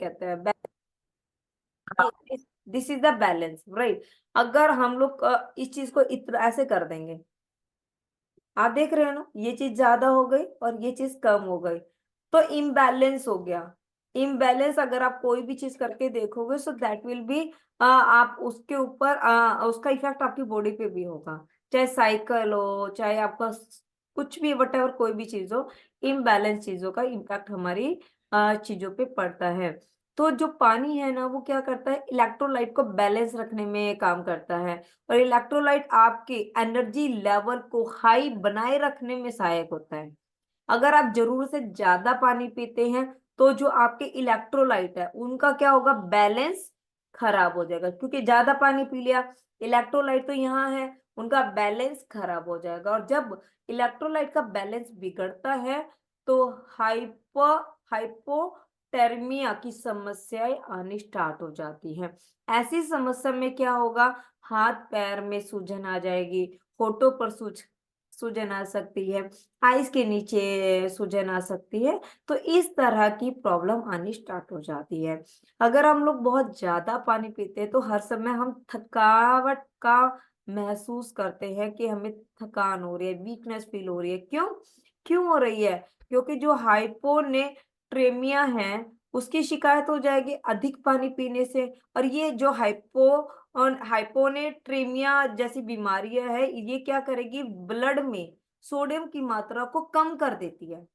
कहते हैं this is the balance, right. अगर हम लोग इस चीज को इतना ऐसे कर देंगे, आप देख रहे हो ना, ये चीज ज्यादा हो गई और ये चीज कम हो गई, तो इम्बैलेंस हो गया। इम्बैलेंस अगर आप कोई भी चीज करके देखोगे सो दैट विल बी, आप उसके ऊपर उसका इफेक्ट आपकी बॉडी पे भी होगा। चाहे साइकिल हो, चाहे आपका कुछ भी, वट एवर, कोई भी चीज हो, इम्बैलेंस चीजों का इम्पैक्ट हमारी चीजों पे पड़ता है। तो जो पानी है ना, वो क्या करता है, इलेक्ट्रोलाइट को बैलेंस रखने में काम करता है। और इलेक्ट्रोलाइट आपके एनर्जी लेवल को हाई बनाए रखने में सहायक होता है। अगर आप जरूरत से ज्यादा पानी पीते हैं तो जो आपके इलेक्ट्रोलाइट है उनका क्या होगा, बैलेंस खराब हो जाएगा, क्योंकि ज्यादा पानी पी लिया, इलेक्ट्रोलाइट तो यहाँ है, उनका बैलेंस खराब हो जाएगा। और जब इलेक्ट्रोलाइट का बैलेंस बिगड़ता है तो हाइपोटेर्मिया की समस्याएं आनी स्टार्ट हो जाती हैं। ऐसी समस्या में क्या होगा, हाथ पैर में सूजन आ जाएगी, होठों पर सूजन आ सकती है, आइस के नीचे सूजन आ सकती है। तो इस तरह की प्रॉब्लम आनी स्टार्ट हो जाती है। अगर हम लोग बहुत ज्यादा पानी पीते हैं तो हर समय हम थकावट का महसूस करते हैं कि हमें थकान हो रही है, वीकनेस फील हो रही है। क्यों क्यों हो रही है? क्योंकि जो हाइपोनेट्रेमिया है उसकी शिकायत हो जाएगी अधिक पानी पीने से। और ये जो हाइपोनेट्रेमिया जैसी बीमारियां है, ये क्या करेगी, ब्लड में सोडियम की मात्रा को कम कर देती है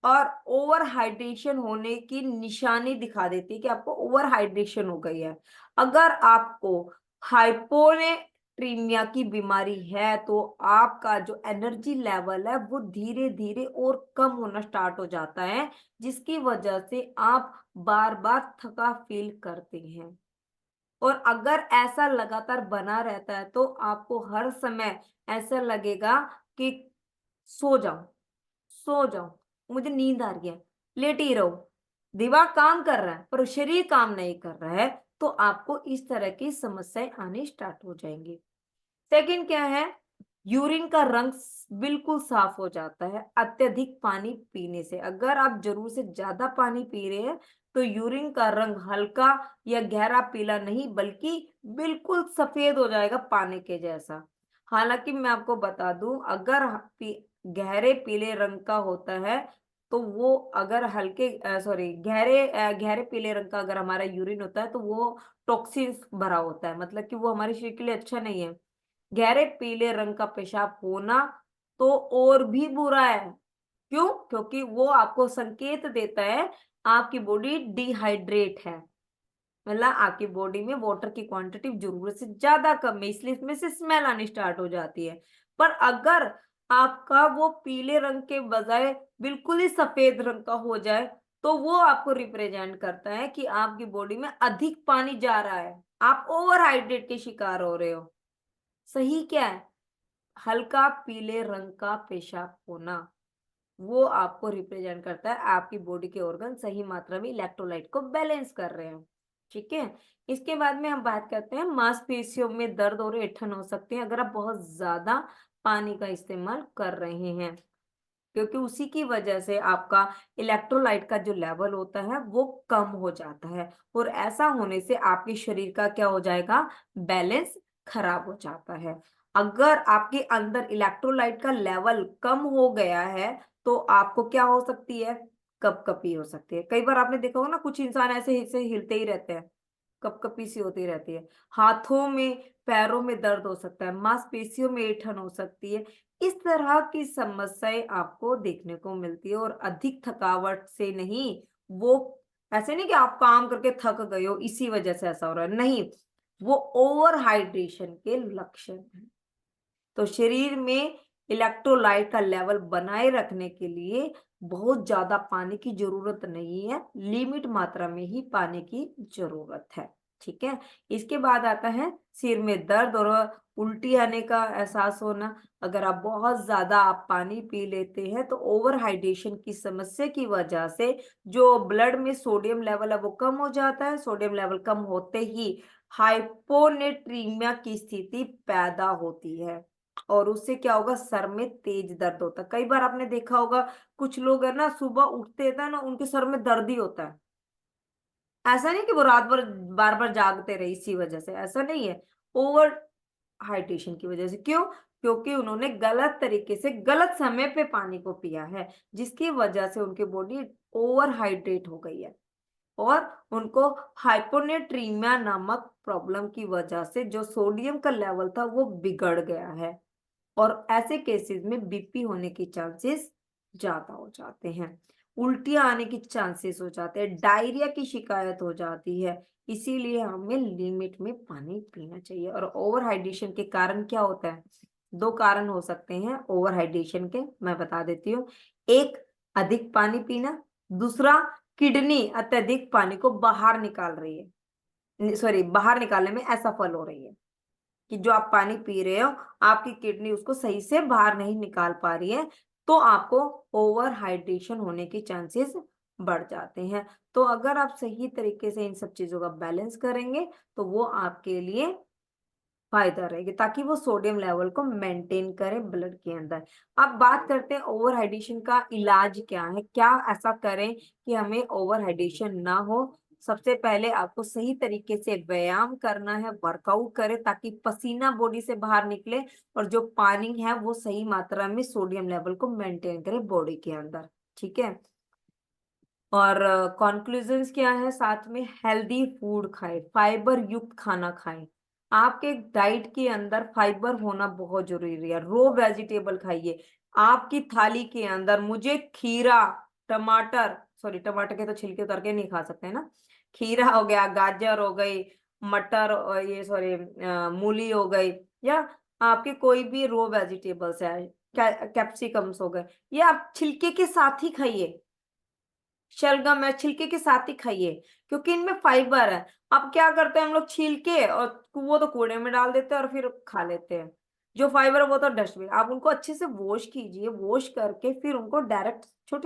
और ओवर हाइड्रेशन होने की निशानी दिखा देती है कि आपको ओवर हाइड्रेशन हो गई है। अगर आपको हाइपोनेट्रीमिया की बीमारी है तो आपका जो एनर्जी लेवल है वो धीरे धीरे और कम होना स्टार्ट हो जाता है, जिसकी वजह से आप बार बार थका फील करते हैं। और अगर ऐसा लगातार बना रहता है तो आपको हर समय ऐसा लगेगा कि सो जाऊं, सो जाऊं, मुझे नींद आ रही है, लेट ही रहो। दिमाग काम कर रहा है पर शरीर काम नहीं कर रहा है, तो आपको इस तरह की समस्याएं आनी स्टार्ट हो जाएंगी। सेकंड क्या है, यूरिन का रंग बिल्कुल साफ हो जाता है अत्यधिक पानी पीने से। अगर आप जरूर से ज्यादा पानी पी रहे हैं तो यूरिन का रंग हल्का या गहरा पीला नहीं बल्कि बिल्कुल सफेद हो जाएगा, पानी के जैसा। हालांकि मैं आपको बता दूं, अगर गहरे पीले रंग का होता है तो वो, अगर हल्के सॉरी गहरे पीले रंग का अगर हमारा यूरिन होता है तो वो टॉक्सिन्स भरा होता है, मतलब कि वो हमारे शरीर के लिए अच्छा नहीं है। गहरे पीले रंग का पेशाब होना तो और भी बुरा है। क्यों? क्योंकि वो आपको संकेत देता है आपकी बॉडी डिहाइड्रेट है, मतलब आपकी बॉडी में वाटर की क्वांटिटी जरूरत से ज्यादा कम है, इसलिए इसमें से स्मेल आनी स्टार्ट हो जाती है। पर अगर आपका वो पीले रंग के बजाय बिल्कुल ही सफेद रंग का हो जाए तो वो आपको रिप्रेजेंट करता है कि आपकी बॉडी में अधिक पानी जा रहा है, आप ओवर हाइड्रेट के शिकार हो रहे हो। सही क्या है? हल्का पीले रंग का पेशाब होना, वो आपको रिप्रेजेंट करता है आपकी बॉडी के ऑर्गन सही मात्रा में इलेक्ट्रोलाइट को बैलेंस कर रहे हैं। ठीक है। इसके बाद में हम बात करते हैं, मांसपेशियों में दर्द और ऐंठन हो सकते हैं अगर आप बहुत ज्यादा पानी का इस्तेमाल कर रहे हैं, क्योंकि उसी की वजह से आपका इलेक्ट्रोलाइट का जो लेवल होता है वो कम हो जाता है। और ऐसा होने से आपके शरीर का क्या हो जाएगा, बैलेंस खराब हो जाता है। अगर आपके अंदर इलेक्ट्रोलाइट का लेवल कम हो गया है तो आपको क्या हो सकती है, कपकपी हो सकती है। कई बार आपने देखा होगा ना, कुछ इंसान ऐसे ऐसे हिलते ही रहते हैं, कपकपी सी होती रहती है। हाथों में पैरों में दर्द हो सकता है, मांसपेशियों में ऐंठन हो सकती है। इस तरह की समस्याएं आपको देखने को मिलती है। और अधिक थकावट से नहीं, वो ऐसे नहीं कि आप काम करके थक गए हो इसी वजह से ऐसा हो रहा है, नहीं, वो ओवर हाइड्रेशन के लक्षण है। तो शरीर में इलेक्ट्रोलाइट का लेवल बनाए रखने के लिए बहुत ज्यादा पानी की जरूरत नहीं है, लिमिट मात्रा में ही पानी की जरूरत है। ठीक है। इसके बाद आता है सिर में दर्द और उल्टी आने का एहसास होना। अगर आप बहुत ज्यादा आप पानी पी लेते हैं तो ओवर हाइड्रेशन की समस्या की वजह से जो ब्लड में सोडियम लेवल है वो कम हो जाता है। सोडियम लेवल कम होते ही हाइपोनेट्रीमिया की स्थिति पैदा होती है और उससे क्या होगा, सर में तेज दर्द होता है। कई बार आपने देखा होगा कुछ लोग है ना, सुबह उठते हैं ना, उनके सर में दर्द ही होता है। ऐसा नहीं कि वो रात भर बार बार जागते रहे इसी वजह से, ऐसा नहीं है। ओवर हाइड्रेशन की वजह से। क्यों? क्योंकि उन्होंने गलत तरीके से गलत समय पे पानी को पिया है, जिसकी वजह से उनकी बॉडी ओवर हाइड्रेट हो गई है, और उनको हाइपोनेट्रीमिया नामक प्रॉब्लम की वजह से जो सोडियम का लेवल था वो बिगड़ गया है, और ऐसे केसेस में बीपी होने की चांसेस ज्यादा हो जाते हैं, उल्टियां आने की चांसेस हो जाते हैं, डायरिया की शिकायत हो जाती है। इसीलिए हमें लिमिट में पानी पीना चाहिए। और ओवर हाइड्रेशन के कारण क्या होता है? दो कारण हो सकते हैं ओवर हाइड्रेशन के, मैं बता देती हूँ। एक, अधिक पानी पीना। दूसरा, किडनी अत्यधिक पानी को बाहर निकाल रही है, सॉरी, बाहर निकालने में असफल हो रही है, कि जो आप पानी पी रहे हो आपकी किडनी उसको सही से बाहर नहीं निकाल पा रही है, तो आपको ओवर हाइड्रेशन होने के चांसेस बढ़ जाते हैं। तो अगर आप सही तरीके से इन सब चीजों का बैलेंस करेंगे तो वो आपके लिए फायदा रहेगी, ताकि वो सोडियम लेवल को मेंटेन करे ब्लड के अंदर। अब बात करते हैं ओवर हाइड्रेशन का इलाज क्या है, क्या ऐसा करें कि हमें ओवर हाइड्रेशन ना हो। सबसे पहले आपको सही तरीके से व्यायाम करना है, वर्कआउट करें ताकि पसीना बॉडी से बाहर निकले, और जो पानी है वो सही मात्रा में सोडियम लेवल को मेंटेन करे बॉडी के अंदर। ठीक है। और कॉन्क्लूजन्स क्या है साथ में? हेल्दी फूड खाएं, फाइबर युक्त खाना खाएं। आपके डाइट के अंदर फाइबर होना बहुत जरूरी है। रो वेजिटेबल खाइए। आपकी थाली के अंदर मुझे खीरा, टमाटर, सॉरी टमाटर के तो छिलके उतार के नहीं खा सकते हैं ना, खीरा हो गया, गाजर हो गई, मटर, और ये सॉरी मूली हो गई, या आपके कोई भी रो वेजिटेबल्स है, कैप्सिकम्स हो गए, ये आप छिलके के साथ ही खाइए। शलगम है, छिलके के साथ ही खाइए, क्योंकि इनमें फाइबर है। अब क्या करते हैं हम लोग, छील के और वो तो कूड़े में डाल देते हैं और फिर खा लेते हैं। जो फाइबर है वो तो डस्टबिन। आप उनको अच्छे से वॉश कीजिए, वॉश करके फिर उनको डायरेक्ट छोटे